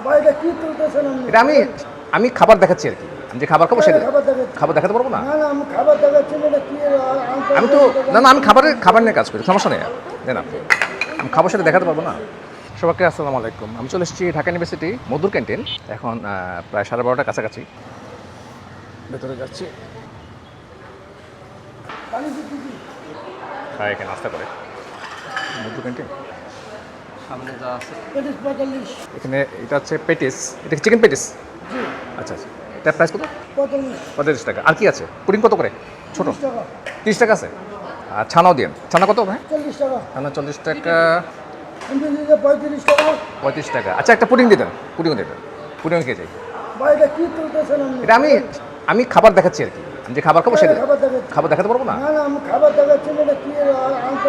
বাইরে কি তুলতেছেন আপনি? এটা আমি খাবার দেখাচ্ছি আর কি। আমি যে খাবার খাবো সেটা খাবার দেখাচ্ছি। খাবার দেখাতে পারবো না। না না আমি খাবার দেখাচ্ছি না, এটা কি আমি তো না আমি খাবার নিয়ে কাজ করি, সমস্যা নেই। দেন আপনি, আমি খাবার সেটা দেখাতে পারবো না। সবাইকে আসসালামু আলাইকুম। আমি চলে এসেছি ঢাকা ইউনিভার্সিটি মধুর ক্যান্টিন। এখন প্রায় 12:30 কাছাকাছি ভেতরে যাচ্ছি। হ্যাঁ, এখানে নাস্তা করে মধুর ক্যান্টিন। সামনে যা আছে 45 এখানে এটা হচ্ছে পেটিস, এটা চিকেন পেটিস। জি আচ্ছা আচ্ছা, এটার প্রাইস কত? 45 45 টাকা। আর কি আছে? পুডিং কত করে? ছোটো 30 টাকা 30 টাকা আছে। আর ছানাও দিন। ছানা কত ভাই? 40 টাকা ছানা 40 টাকা। ইন্ডিয়াতে 35 টাকা 35 টাকা। আচ্ছা, একটা পুডিং দিতেন, পুডিংও দিতেন, পুডিংও খেয়ে যাই। বাইরে কি তুলতেছেন আপনি? এটা আমি খাবার দেখাচ্ছি আর কি। আমি যে খাবার খাবো সেটা খাবার দেখাচ্ছি। খাবার দেখাতে পারবো না। না না আমি খাবার দেখাচ্ছি না, এটা কি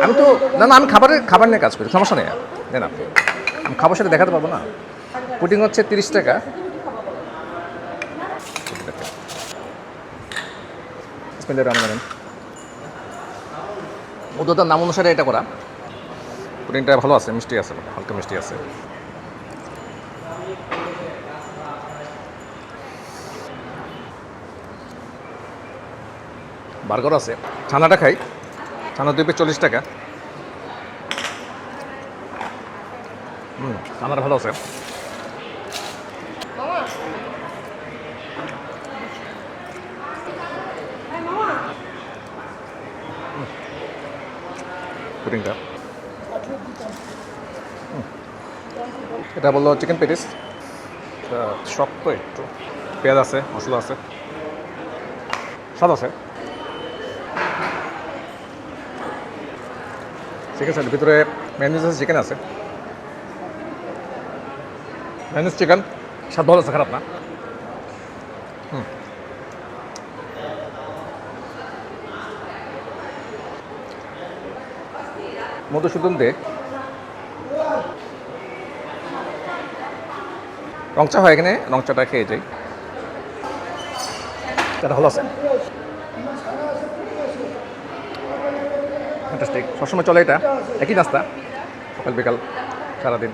আমি তো না আমি খাবার নিয়ে কাজ করি, সমস্যা নেই। দেন আপনি, আমি খাবার সেটা দেখাতে পারবো না। পুডিং হচ্ছে 30 টাকা। মধুদার নাম অনুসারে এটা করা। পুডিংটা ভালো আছে, মিষ্টি আছে, হালকা মিষ্টি আছে। বার্গার আছে। ছানাটা খাই। ছানা 2 পিস 40 টাকা। ছানাটা ভালো আছে। পুডিংটা এটা বললো চিকেন পেটিস। শক্ত একটু, পেঁয়াজ আছে, মশলা আছে, স্বাদ আছে। চিকেন আছে ভিতরে, ম্যানুজ আছে, চিকেন আছে, ম্যানুজ চিকেন। স্বাদ ভালো আছে, খারাপ না। মধুসূদন দে রংচা হয় এখানে, রংচাটা খেয়ে যাই। এটা ভালো আছে, ফ্যান্টাস্টিক। সবসময় চলে এটা, একই নাস্তা, সকাল বিকাল সারাদিন।